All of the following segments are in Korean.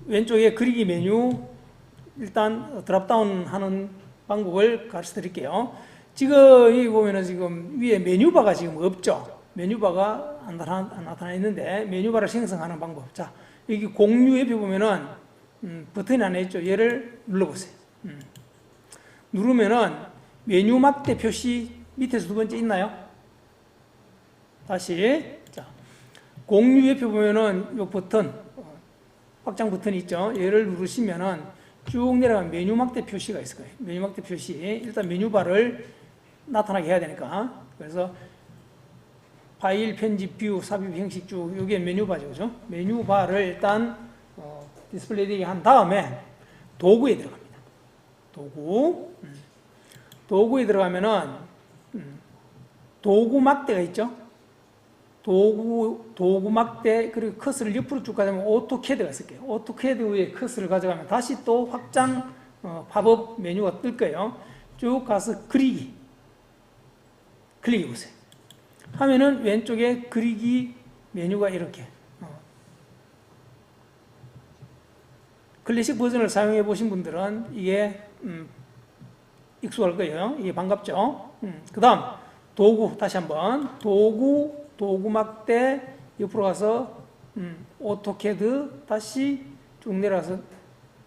왼쪽에 그리기 메뉴 일단 드랍다운 하는 방법을 가르쳐 드릴게요. 지금 여기 보면은 지금 위에 메뉴바가 지금 없죠. 메뉴바가 안 나타나 있는데 메뉴바를 생성하는 방법. 자, 여기 공유 옆에 보면은 버튼이 하나 있죠. 얘를 눌러보세요. 누르면은 메뉴 막대 표시 밑에서 두 번째 있나요? 다시. 자, 공유 옆에 보면은 요 버튼, 확장 버튼이 있죠. 얘를 누르시면은 쭉 내려가면 메뉴 막대 표시가 있을 거예요. 메뉴 막대 표시. 일단 메뉴바를 나타나게 해야 되니까. 그래서 파일, 편집, 뷰, 삽입 형식 쭉 이게 메뉴바죠. 그죠? 메뉴바를 일단 디스플레이 되게 한 다음에 도구에 들어갑니다. 도구에 들어가면은 도구 막대가 있죠. 도구 막대, 그리고 커서를 옆으로 쭉 가자면 오토캐드가 있을 거예요. 오토캐드 위에 커서를 가져가면 다시 또 확장 팝업 메뉴가 뜰 거예요. 쭉 가서 그리기 클릭해 보세요. 하면은 왼쪽에 그리기 메뉴가 이렇게 클래식 버전을 사용해 보신 분들은 이게 익숙할 거예요. 이게 반갑죠. 그 다음 도구 다시 한번 도구 막대 옆으로 가서 오토캐드 다시 쭉 내려가서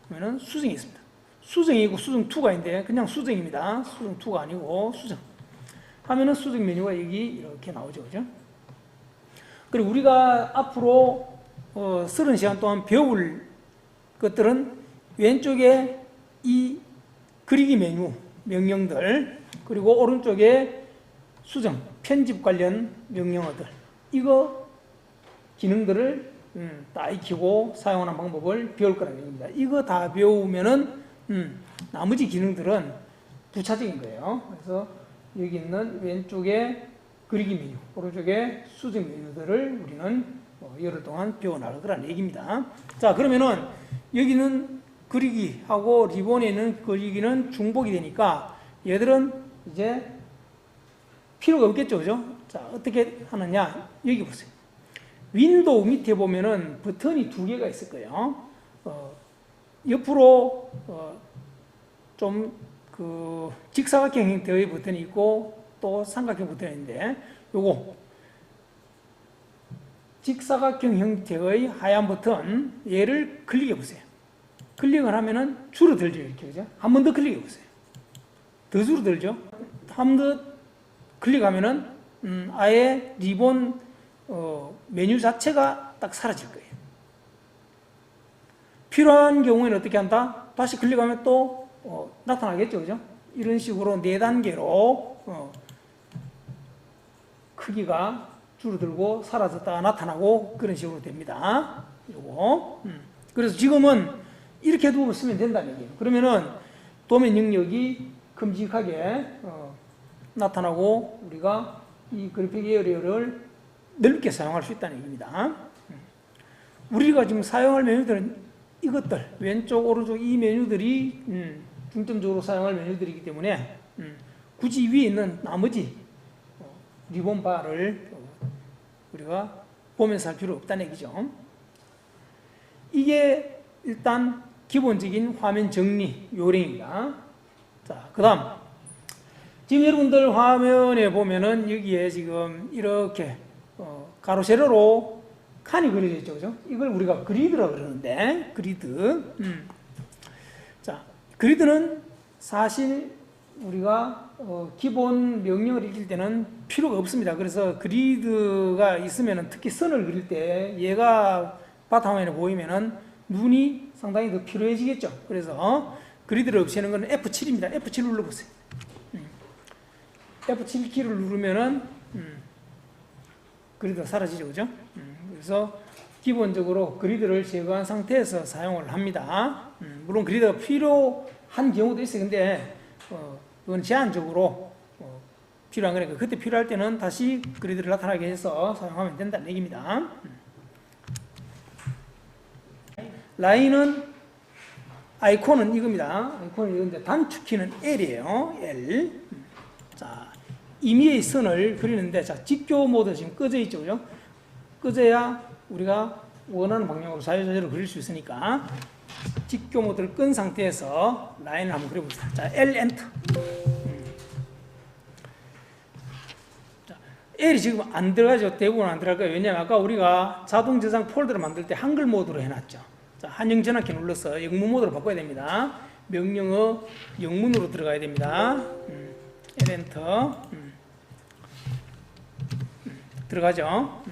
보면은 수정이 있습니다. 수정이고 수정2가 있는데 그냥 수정입니다. 수정2가 아니고 수정 하면은 수정 메뉴가 여기 이렇게 나오죠. 그죠? 그리고 우리가 앞으로 30시간 동안 배울 것들은 왼쪽에 이 그리기 메뉴 명령들, 그리고 오른쪽에 수정, 편집 관련 명령어들, 이거 기능들을 다 익히고 사용하는 방법을 배울 거라는 얘기입니다. 이거 다 배우면은 나머지 기능들은 부차적인 거예요. 그래서 여기 있는 왼쪽에 그리기 메뉴, 오른쪽에 수정 메뉴들을 우리는 열흘 동안 배워나갈 거라는 얘기입니다. 자, 그러면은 여기는 그리기하고 리본에 있는 그리기는 중복이 되니까 얘들은 이제 필요가 없겠죠. 그죠? 자, 어떻게 하느냐? 여기 보세요. 윈도우 밑에 보면은 버튼이 두 개가 있을 거예요. 옆으로 좀 직사각형 형태의 버튼이 있고 또 삼각형 버튼이 있는데 요거 직사각형 형태의 하얀 버튼 얘를 클릭해 보세요. 클릭을 하면은 줄어들죠. 이렇게. 그죠? 한 번 더 클릭해 보세요. 더 줄어들죠? 한 번 더 클릭하면은 아예 리본 메뉴 자체가 딱 사라질 거예요. 필요한 경우에는 어떻게 한다? 다시 클릭하면 또 나타나겠죠. 그죠? 이런 식으로 4단계로 크기가 줄어들고 사라졌다가 나타나고 그런 식으로 됩니다. 요거. 그래서 지금은 이렇게 두고 쓰면 된다는 얘기예요. 그러면은 도면 영역이 큼직하게 나타나고 우리가 이 그래픽 에어리어를 넓게 사용할 수 있다는 얘기입니다. 우리가 지금 사용할 메뉴들은 이것들, 왼쪽, 오른쪽 이 메뉴들이 중점적으로 사용할 메뉴들이기 때문에 굳이 위에 있는 나머지 리본 바를 우리가 보면서 할 필요 없다는 얘기죠. 이게 일단 기본적인 화면 정리 요령입니다. 자, 그 다음 지금 여러분들 화면에 보면은 여기에 지금 이렇게 가로 세로로 칸이 그려져 있죠. 그죠? 이걸 우리가 그리드라고 그러는데 그리드. 자, 그리드는 사실 우리가 기본 명령을 읽을 때는 필요가 없습니다. 그래서 그리드가 있으면은 특히 선을 그릴 때 얘가 바탕화면에 보이면은 눈이 상당히 더 필요해지겠죠. 그래서 그리드를 없애는 건 F7입니다. F7 눌러보세요. F7 키를 누르면은 그리드가 사라지죠. 그죠? 그래서 기본적으로 그리드를 제거한 상태에서 사용을 합니다. 물론 그리드가 필요한 경우도 있어요. 근데 그건 제한적으로 필요한 거니까 그때 필요할 때는 다시 그리드를 나타나게 해서 사용하면 된다는 얘기입니다. 라인은 아이콘은 이겁니다. 아이콘은 이건데 단축키는 L이에요. L. 자, 임의의 선을 그리는데 자, 직교 모드 지금 꺼져 있죠. 그죠? 꺼져야 우리가 원하는 방향으로 자유자재로 그릴 수 있으니까 직교모드를 끈 상태에서 라인을 한번 그려봅시다. 자, L 엔터. 자, L이 지금 안 들어가죠. 대부분 안 들어갈 거예요. 왜냐하면 아까 우리가 자동 저장 폴더를 만들 때 한글 모드로 해놨죠. 자, 한영 전환키 눌러서 영문 모드로 바꿔야 됩니다. 명령어 영문으로 들어가야 됩니다. L 엔터. 들어가죠.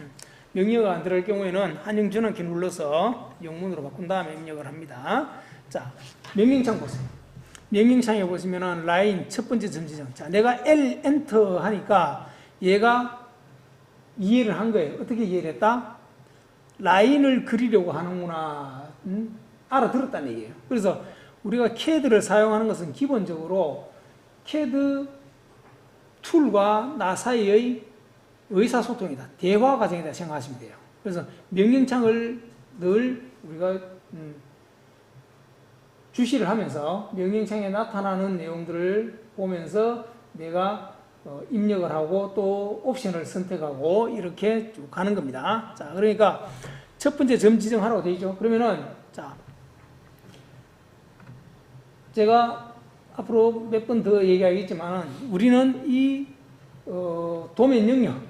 명령어가 안 들어갈 경우에는 한영 전환키 눌러서 영문으로 바꾼 다음에 입력을 합니다. 자, 명령창 보세요. 명령창에 보시면은 라인 첫 번째 점지점. 자, 내가 L 엔터 하니까 얘가 이해를 한 거예요. 어떻게 이해를 했다? 라인을 그리려고 하는구나. 알아들었다는 얘기예요. 그래서 우리가 CAD를 사용하는 것은 기본적으로 CAD 툴과 나 사이의 의사소통이다. 대화 과정이다 생각하시면 돼요. 그래서 명령창을 늘 우리가 주시를 하면서 명령창에 나타나는 내용들을 보면서 내가 입력을 하고 또 옵션을 선택하고 이렇게 쭉 가는 겁니다. 자, 그러니까 첫 번째 점 지정하라고 되어 있죠. 그러면은 자, 제가 앞으로 몇 번 더 얘기하겠지만 우리는 이 도면 영역,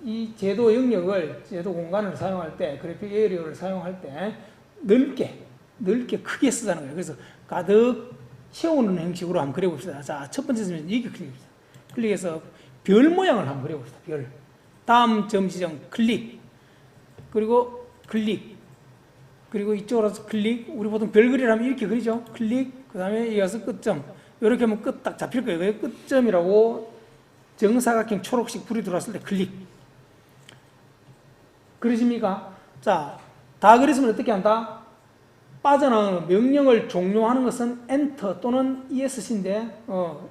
이 제도 영역을, 제도 공간을 사용할 때, 그래픽 에리어를 사용할 때 넓게 크게 쓰자는 거예요. 그래서 가득 채우는 형식으로 한번 그려봅시다. 자, 첫 번째 점은 이렇게 클릭합니다. 클릭해서 별 모양을 한번 그려봅시다. 별. 다음 점 지정 클릭. 그리고 클릭. 그리고 이쪽으로 클릭. 우리 보통 별 그리려면 이렇게 그리죠. 클릭. 그 다음에 이어서 끝점. 이렇게 하면 끝 딱 잡힐 거예요. 끝점이라고 정사각형 초록색 불이 들어왔을 때 클릭. 그러십니까? 자, 다 그랬으면 어떻게 한다? 빠져나가는 명령을 종료하는 것은 엔터 또는 ESC인데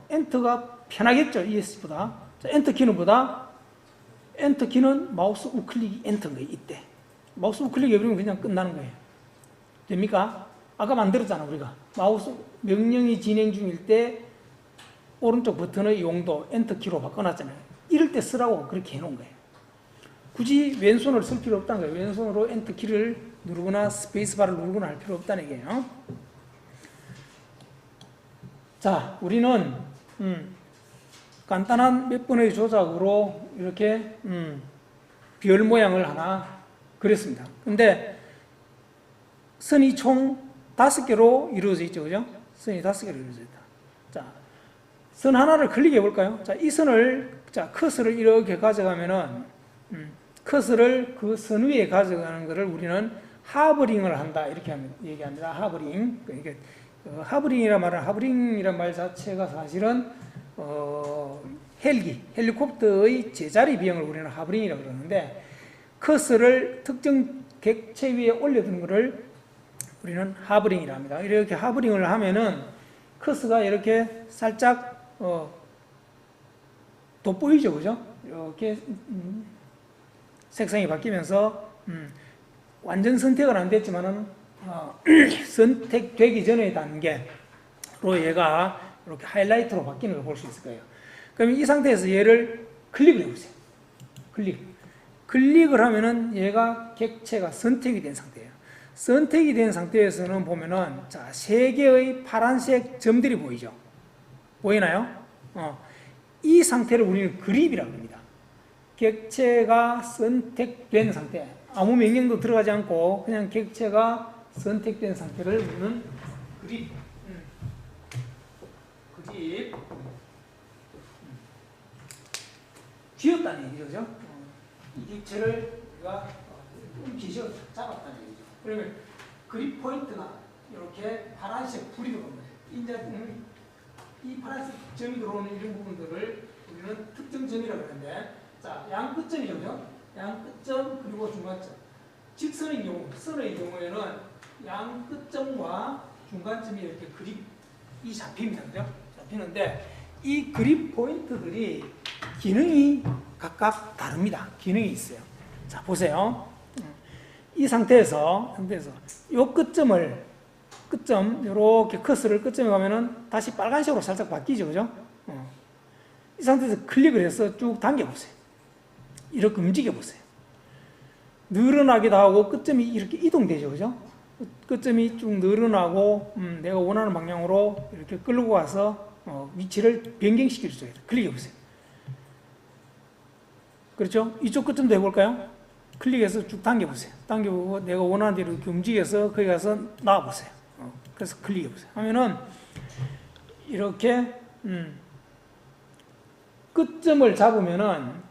엔터가 편하겠죠. ESC보다. 자, 엔터 키는 보다 엔터 키는 마우스 우클릭이 엔터인 거예요. 이때 마우스 우클릭 해버리면 그냥 끝나는 거예요. 됩니까? 아까 만들었잖아 우리가. 마우스 명령이 진행 중일 때 오른쪽 버튼의 용도 엔터 키로 바꿔놨잖아요. 이럴 때 쓰라고 그렇게 해놓은 거예요. 굳이 왼손을 쓸 필요 없다는 거예요. 왼손으로 엔터 키를 누르거나 스페이스바를 누르거나 할 필요 없다는 얘기예요. 자, 우리는 간단한 몇 번의 조작으로 이렇게 별 모양을 하나 그렸습니다. 근데 선이 총 5개로 이루어져 있죠. 그죠? 선이 5개로 이루어져 있다. 자, 선 하나를 클릭해 볼까요? 자, 이 선을, 자, 커서를 이렇게 가져가면은, 커서를 그 선 위에 가져가는 것을 우리는 하버링을 한다. 이렇게 얘기합니다. 하버링. 그러니까, 하버링이란 말은, 하버링이란 말 자체가 사실은, 헬리콥터의 제자리 비행을 우리는 하버링이라고 그러는데, 커서를 특정 객체 위에 올려두는 것을 우리는 하버링이라 합니다. 이렇게 하버링을 하면은 커서가 이렇게 살짝 돋보이죠, 그죠? 이렇게 색상이 바뀌면서 완전 선택은 안 됐지만은 선택되기 전의 단계로 얘가 이렇게 하이라이트로 바뀌는 걸 볼 수 있을 거예요. 그럼 이 상태에서 얘를 클릭을 해보세요. 클릭을 하면은 얘가 객체가 선택이 된 상태예요. 선택이 된 상태에서는 보면은 자, 3개의 파란색 점들이 보이죠? 보이나요? 이 상태를 우리는 그립이라고 합니다. 객체가 선택된 상태. 아무 명령도 들어가지 않고 그냥 객체가 선택된 상태를 우리는 그립. 그립. 쥐었다는 얘기죠. 이 객체를 우리가 기시어 잡았다는 얘기죠. 그러면 그립 포인트가 이렇게 파란색 불이 들어오는 거예요. 이제 이 파란색 점이 들어오는 이런 부분들을 우리는 특정점이라고 하는데, 자, 양 끝점이죠. 양 끝점 그리고 중간점. 직선의 경우, 선의 경우에는 양 끝점과 중간점이 이렇게 그립이 잡힙니다. 그죠? 잡히는데 이 그립 포인트들이 기능이 각각 다릅니다. 기능이 있어요. 자, 보세요. 이 상태에서 요 끝점, 요렇게 커서를 끝점에 가면은 다시 빨간색으로 살짝 바뀌죠. 그죠? 이 상태에서 클릭을 해서 쭉 당겨보세요. 이렇게 움직여보세요. 늘어나기도 하고 끝점이 이렇게 이동되죠. 그죠? 끝점이 쭉 늘어나고 내가 원하는 방향으로 이렇게 끌고 가서 위치를 변경시킬 수 있어요. 클릭해 보세요. 그렇죠? 이쪽 끝점도 해볼까요? 클릭해서 쭉 당겨보세요. 당겨보고 내가 원하는 대로 이렇게 움직여서 거기 가서 나와보세요. 그래서 클릭해보세요. 하면은 이렇게 끝점을 잡으면은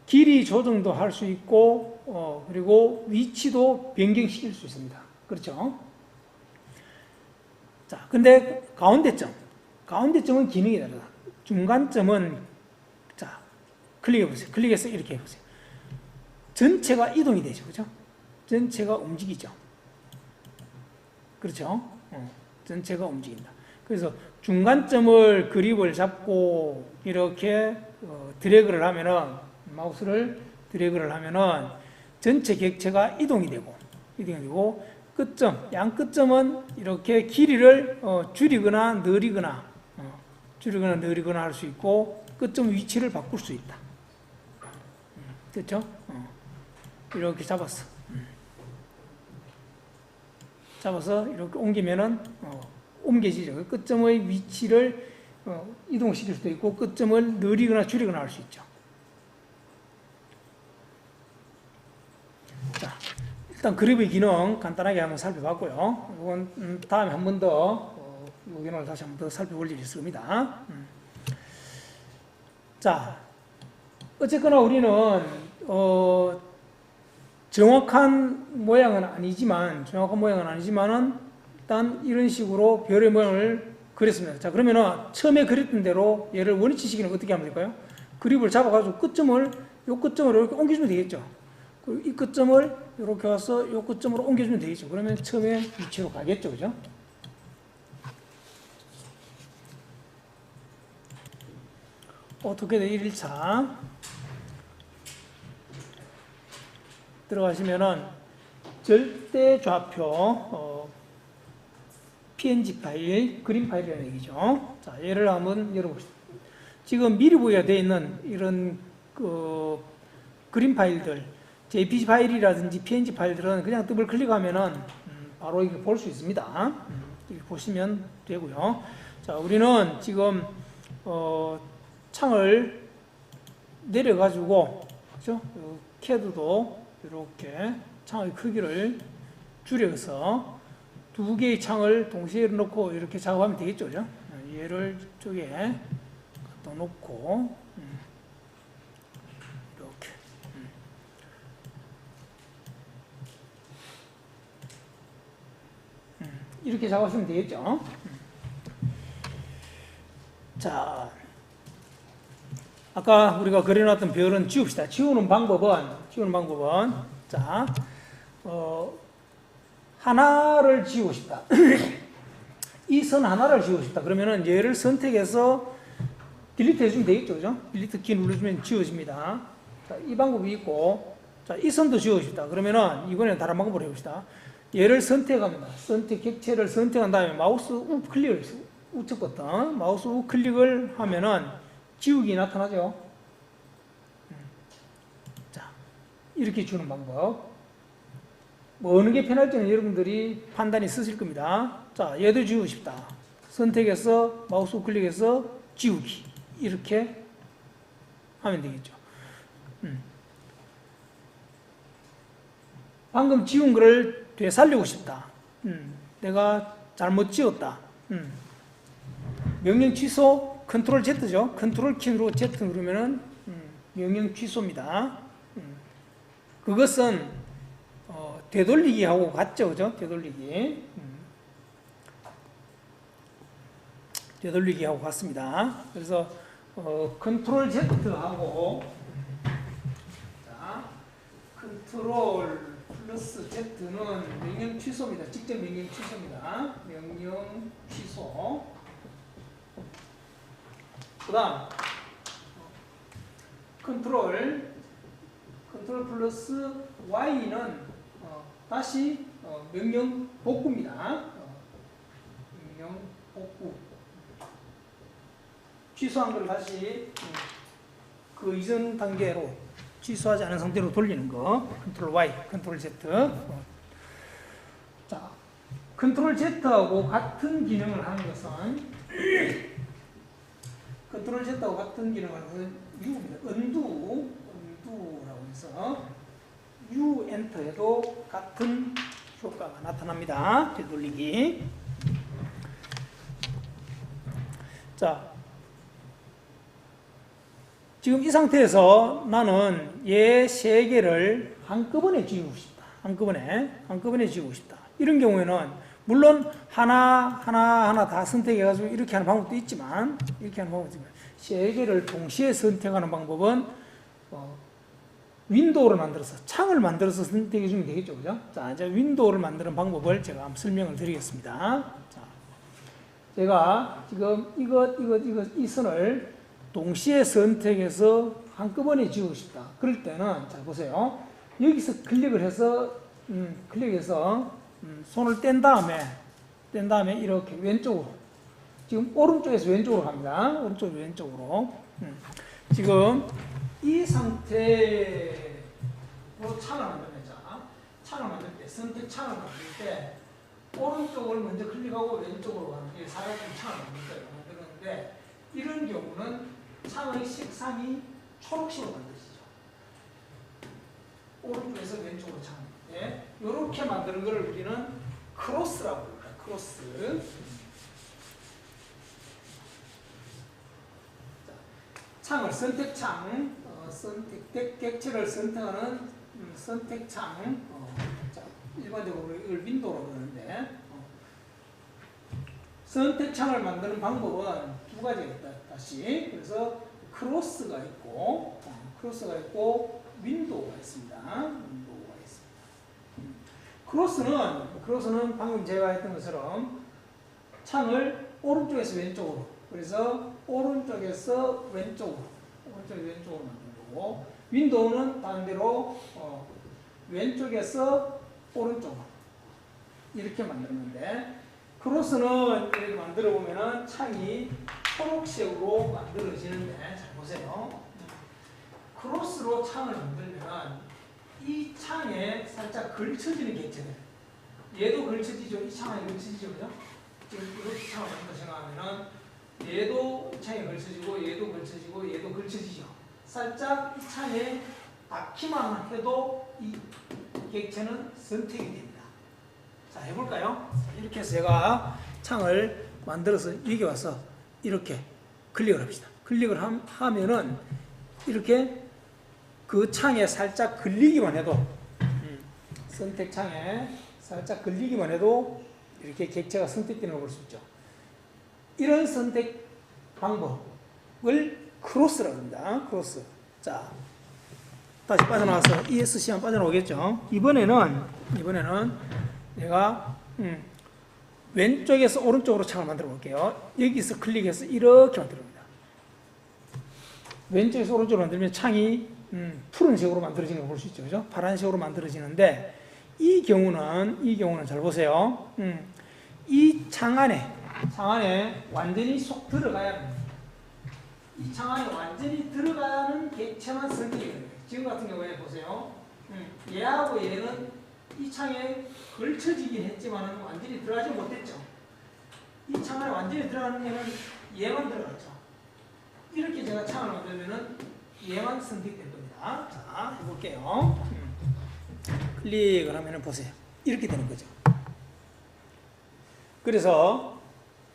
길이 조정도 할 수 있고 그리고 위치도 변경시킬 수 있습니다. 그렇죠? 자, 근데 가운데점은 기능이 다르다. 중간점은 자 클릭해보세요. 클릭해서 이렇게 해보세요. 전체가 이동이 되죠. 그죠? 전체가 움직이죠. 그렇죠? 전체가 움직인다. 그래서 중간점을 그립을 잡고 이렇게 드래그를 하면은 마우스를 드래그를 하면은 전체 객체가 이동이 되고 끝점, 양 끝점은 이렇게 길이를 줄이거나 늘리거나 할 수 있고 끝점 위치를 바꿀 수 있다. 됐죠? 이렇게 잡았어. 잡아서 이렇게 옮기면은 옮겨지죠. 끝점의 위치를 이동시킬 수도 있고 끝점을 늘리거나 줄이거나 할 수 있죠. 자, 일단 그립의 기능 간단하게 한번 살펴봤고요. 이건 다음에 한 번 더 이 기능을 다시 한 번 더 살펴볼 일이 있을 겁니다. 자, 어쨌거나 우리는 정확한 모양은 아니지만은 일단 이런 식으로 별의 모양을 그렸습니다. 자, 그러면은 처음에 그렸던 대로 얘를 원위치시키는 어떻게 하면 될까요? 그립을 잡아가지고 요 끝점을 이렇게 옮겨주면 되겠죠. 그리고 이 끝점을 이렇게 와서 요 끝점으로 옮겨주면 되겠죠. 그러면 처음에 위치로 가겠죠, 그죠? 어떻게든 1차 들어가시면은 절대 좌표 PNG 파일, 그림 파일이라는 얘기죠. 자, 얘를 한번 열어봅시다. 지금 미리 보여야 되어 있는 이런 그림 파일들, JPG 파일이라든지 PNG 파일들은 그냥 더블 클릭하면은 바로 이렇게 볼 수 있습니다. 이렇게 보시면 되고요. 자, 우리는 지금 창을 내려가지고, 그죠? 캐드도 이렇게 창의 크기를 줄여서 두 개의 창을 동시에 놓고 이렇게 작업하면 되겠죠, 그죠? 얘를 이쪽에 갖다 놓고 이렇게 이렇게 작업하시면 되겠죠. 자, 아까 우리가 그려놨던 별은 지웁시다. 지우는 방법은 자, 하나를 지우고 싶다. 이 선 하나를 지우고 싶다. 그러면은 얘를 선택해서 딜리트 해주면 되겠죠, 그죠? 딜리트 키 눌러주면 지워집니다. 자, 이 방법이 있고, 자, 이 선도 지우고 싶다. 그러면은 이번에는 다른 방법으로 해봅시다. 얘를 선택합니다. 객체를 선택한 다음에 마우스 우클릭을 우측 버튼, 마우스 우클릭을 하면은 지우기 나타나죠. 자, 이렇게 주는 방법. 뭐 어느 게 편할지는 여러분들이 판단이 쓰실 겁니다. 자, 얘도 지우고 싶다. 선택해서 마우스 우클릭해서 지우기. 이렇게 하면 되겠죠. 방금 지운 거를 되살리고 싶다. 내가 잘못 지웠다. 명령 취소, 컨트롤 Z죠. 컨트롤 키로 Z 누르면은 명령 취소입니다. 그것은 되돌리기하고 같죠, 그죠? 되돌리기하고 같습니다. 그래서 컨트롤 Z하고 자, 컨트롤 플러스 Z는 명령 취소입니다. 직접 명령 취소입니다. 명령 취소. 그 다음 컨트롤 플러스 Y는 다시 명령 복구입니다. 명령 복구. 취소한 걸 다시 그 이전 단계로 취소하지 않은 상태로 돌리는 거. 컨트롤 Y, 컨트롤 Z. 자, 컨트롤 Z하고 같은 기능을 하는 것은 컨트롤 Z하고 같은 기능을 하는 것은 U입니다. 언두라고 해서 U 엔터에도 같은 효과가 나타납니다. 되돌리기. 자, 지금 이 상태에서 나는 얘 세 개를 한꺼번에 지우고 싶다. 한꺼번에 지우고 싶다. 이런 경우에는 물론 하나 다 선택해가지고 이렇게 하는 방법도 있지만 세 개를 동시에 선택하는 방법은 윈도우를 만들어서 창을 만들어서 선택해 주면 되겠죠, 그죠? 자, 이제 윈도우를 만드는 방법을 제가 한번 설명을 드리겠습니다. 자, 제가 지금 이 선을 동시에 선택해서 한꺼번에 지우고 싶다. 그럴 때는 자 보세요. 여기서 클릭해서 손을 뗀 다음에 이렇게 왼쪽으로 지금 오른쪽에서 왼쪽으로 갑니다. 오른쪽 왼쪽으로 지금 이 상태로 창을 만들 때 선택 창을 만들 때 오른쪽을 먼저 클릭하고 왼쪽으로 가는 게 사각형 창을 만드는데 이런 경우는 창의 색상이 초록색으로 만드시죠. 오른쪽에서 왼쪽으로 창. 네. 이렇게 만드는 걸 우리는 크로스라고 합니다. 크로스. 창을 선택창, 객체를 선택하는 선택창. 자, 일반적으로 이걸 윈도우라고 그러는데 선택창을 만드는 방법은 두 가지가 있다. 다시 그래서 크로스가 있고 윈도우가 있습니다. 크로스는 방금 제가 했던 것처럼 창을 오른쪽에서 왼쪽으로 그래서 오른쪽에서 왼쪽으로 만드는 거고 윈도우는 반대로 왼쪽에서 오른쪽으로 이렇게 만드는데 크로스는 이렇게 만들어 보면은 창이 초록색으로 만들어지는데 잘 보세요. 크로스로 창을 만들면 이 창에 살짝 걸쳐지는 객체들 얘도 걸쳐지죠. 이 창에 걸쳐지죠. 그죠? 지금 이렇게 창을 만든다 생각하면은 얘도 이 창에 걸쳐지고 얘도 걸쳐지죠. 살짝 이 창에 닿기만 해도 이 객체는 선택이 됩니다. 자, 해볼까요? 이렇게 해서 제가 창을 만들어서 여기 와서 이렇게 클릭을 합시다. 클릭을 하면은 이렇게 그 창에 살짝 걸리기만 해도 선택창에 살짝 걸리기만 해도 이렇게 객체가 선택되는 걸 볼 수 있죠. 이런 선택 방법을 크로스라고 합니다. 크로스. 자, 다시 빠져나와서 ESC만 빠져나오겠죠. 이번에는 내가 왼쪽에서 오른쪽으로 창을 만들어 볼게요. 여기서 클릭해서 이렇게 만들어봅니다. 왼쪽에서 오른쪽으로 만들면 창이 푸른색으로 만들어지는 걸 볼 수 있죠. 그죠? 파란색으로 만들어지는데 이 경우는 잘 보세요. 이 창 안에 완전히 쏙 들어가야 합니다. 이 창 안에 완전히 들어가야 하는 객체만 선택이 됩니다. 지금 같은 경우에 보세요. 얘하고 얘는 이 창에 걸쳐지긴 했지만 완전히 들어가지 못했죠. 이 창 안에 완전히 들어가는 얘는 얘만 들어갔죠. 이렇게 제가 창을 만들면은 얘만 선택된 겁니다. 자, 해볼게요. 클릭을 하면은 보세요. 이렇게 되는 거죠. 그래서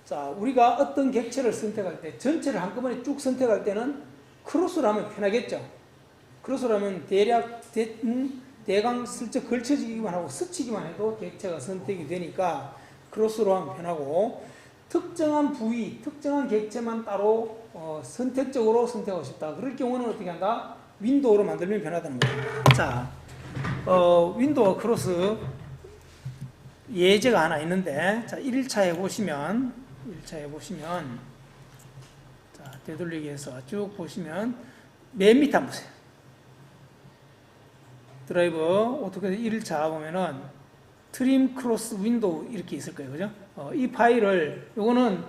자, 우리가 어떤 객체를 선택할 때 전체를 한꺼번에 쭉 선택할 때는 크로스로 하면 편하겠죠. 크로스로 하면 대강 슬쩍 걸쳐지기만 하고 스치기만 해도 객체가 선택이 되니까 크로스로 하면 편하고 특정한 부위, 특정한 객체만 따로 선택적으로 선택하고 싶다. 그럴 경우는 어떻게 한다? 윈도우로 만들면 편하다는 거예요. 자, 윈도우 크로스 예제가 하나 있는데 자, 1차에 보시면 자, 되돌리기 해서 쭉 보시면 맨 밑에 한번 보세요. 드라이브 오토캐드 1차 보면은 트림 크로스 윈도우 이렇게 있을 거예요. 그죠? 이 파일을 요거는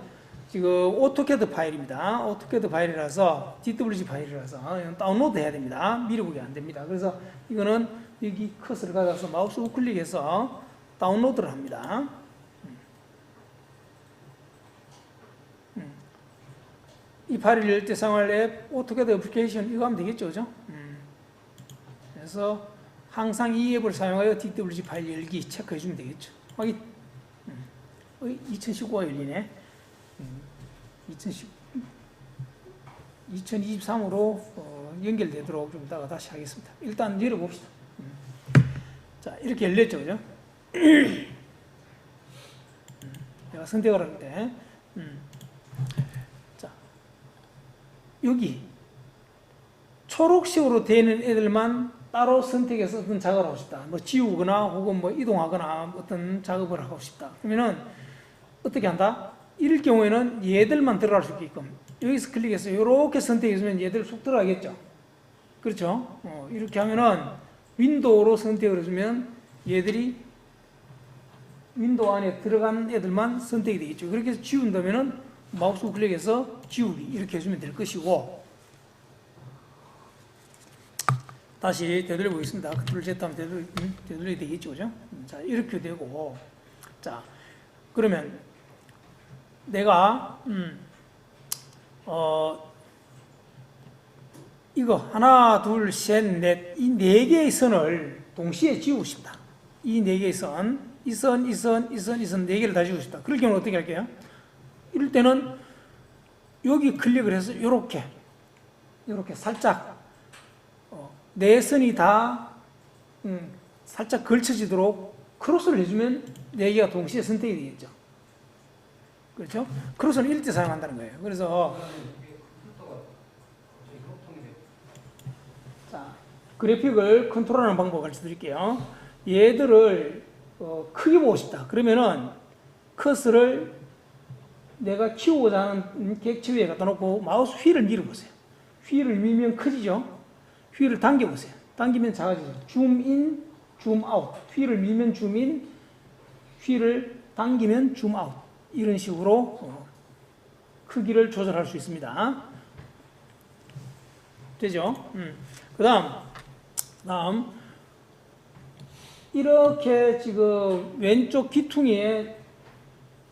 지금 오토캐드 파일입니다. 오토캐드 파일이라서 DWG 파일이라서 이건 다운로드 해야 됩니다. 미리 보기 안 됩니다. 그래서 이거는 여기 컷을 가져서 마우스 우클릭해서 다운로드를 합니다. 이 파일을 열 때 사용할 앱 오토캐드 애플리케이션 이거 하면 되겠죠, 그죠? 그래서 항상 이 앱을 사용하여 DWG 파일 열기 체크해 주면 되겠죠. 확인. 2019가 열리네. 2023으로 연결되도록 좀 이따가 다시 하겠습니다. 일단 열어봅시다. 자, 이렇게 열렸죠, 그죠? 내가 선택을 할 때, 자, 여기 초록색으로 되는 애들만 따로 선택해서 어떤 작업을 하고 싶다. 뭐 지우거나 혹은 뭐 이동하거나 어떤 작업을 하고 싶다. 그러면은 어떻게 한다? 이럴 경우에는 얘들만 들어갈 수 있게끔 여기서 클릭해서 이렇게 선택해주면 얘들 쏙 들어가겠죠. 그렇죠? 이렇게 하면은 윈도우로 선택을 해주면 얘들이 윈도우 안에 들어간 애들만 선택이 되겠죠. 그렇게 해서 지운다면은 마우스 클릭해서 지우기 이렇게 해주면 될 것이고, 다시 되돌려 보겠습니다. 컨트롤 Z 하면 되돌려 되겠죠, 그죠? 자, 이렇게 되고, 자, 그러면 내가 이거 하나, 둘, 셋, 넷 이 네 개의 선을 동시에 지우고 싶다. 이 네 개의 선, 이 선, 이 선, 이 선, 이 선 네 개를 다 지우고 싶다. 그럴 경우는 어떻게 할게요? 이럴 때는 여기 클릭을 해서 이렇게 살짝 네 선이 다 살짝 걸쳐지도록 크로스를 해주면 네 개가 동시에 선택이 되겠죠. 그렇죠? 크로스는 일대 사용한다는 거예요. 그래서 자, 그래픽을 컨트롤하는 방법을 가르쳐 드릴게요. 얘들을 크게 보고 싶다. 그러면은 커서를 내가 키우고자 하는 객체 위에 갖다 놓고 마우스 휠을 밀어보세요. 휠을 밀면 커지죠? 휠을 당겨보세요. 당기면 작아지죠. 줌인, 줌아웃. 휠을 밀면 줌인, 휠을 당기면 줌아웃. 이런 식으로 크기를 조절할 수 있습니다. 되죠? 그 다음 이렇게 지금 왼쪽 귀퉁이에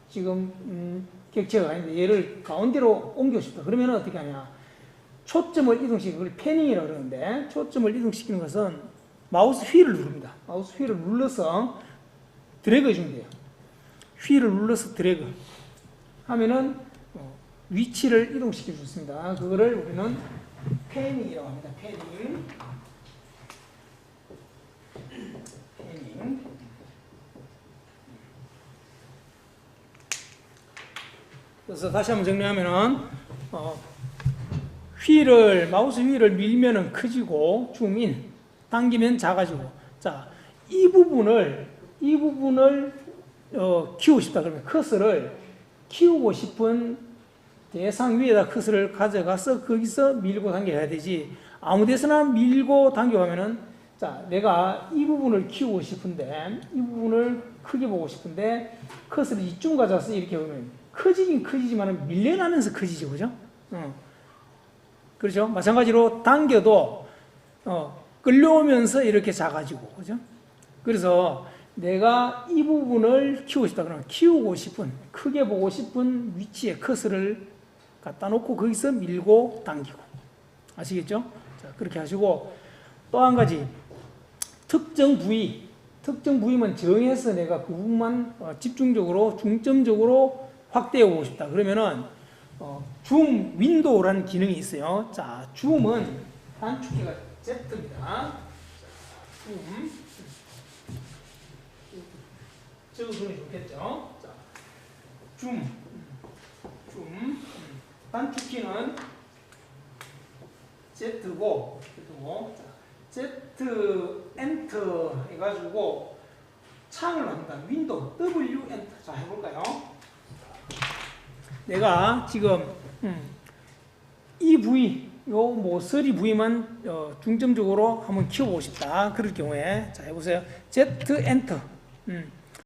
지금 객체가 있는데 얘를 가운데로 옮기고 싶다. 그러면 어떻게 하냐? 초점을 이동시키는 걸 패닝이라고 그러는데, 초점을 이동시키는 것은 마우스 휠을 누릅니다. 마우스 휠을 눌러서 드래그 해주면 돼요. 휠을 눌러서 드래그 하면은 위치를 이동시킬 수 있습니다. 그거를 우리는 패닝이라고 합니다. 패닝. 그래서 다시 한번 정리하면은 마우스 휠을 밀면은 커지고, 줌인, 당기면 작아지고. 자, 이 부분을 키우고 싶다. 그러면 커서를 키우고 싶은 대상 위에다 커서를 가져가서 거기서 밀고 당겨야 되지. 아무 데서나 밀고 당겨가면은, 자, 내가 이 부분을 키우고 싶은데, 이 부분을 크게 보고 싶은데, 커서를 이쯤 가져와서 이렇게 보면 커지긴 커지지만 밀려나면서 커지죠. 그죠? 그렇죠? 마찬가지로 당겨도 끌려오면서 이렇게 작아지고, 그죠? 그래서 내가 이 부분을 키우고 싶다 그러면 키우고 싶은, 크게 보고 싶은 위치에 커서를 갖다 놓고 거기서 밀고 당기고. 아시겠죠? 자, 그렇게 하시고, 또 한 가지 특정 부위만 정해서 내가 그 부분만 집중적으로 중점적으로 확대해 보고 싶다. 그러면은 줌 윈도우라는 기능이 있어요. 자, 줌은 단축키가 Z입니다. 줌. 적으면 좋겠죠. 자, 줌. 단축키는 Z고, Z 엔터 해가지고 창을 합니다. 윈도우 W 엔터. 자, 해볼까요? 내가 지금 이 부위, 요 모서리 부위만 중점적으로 한번 키워보고 싶다. 그럴 경우에 자, 해보세요. Z 엔터.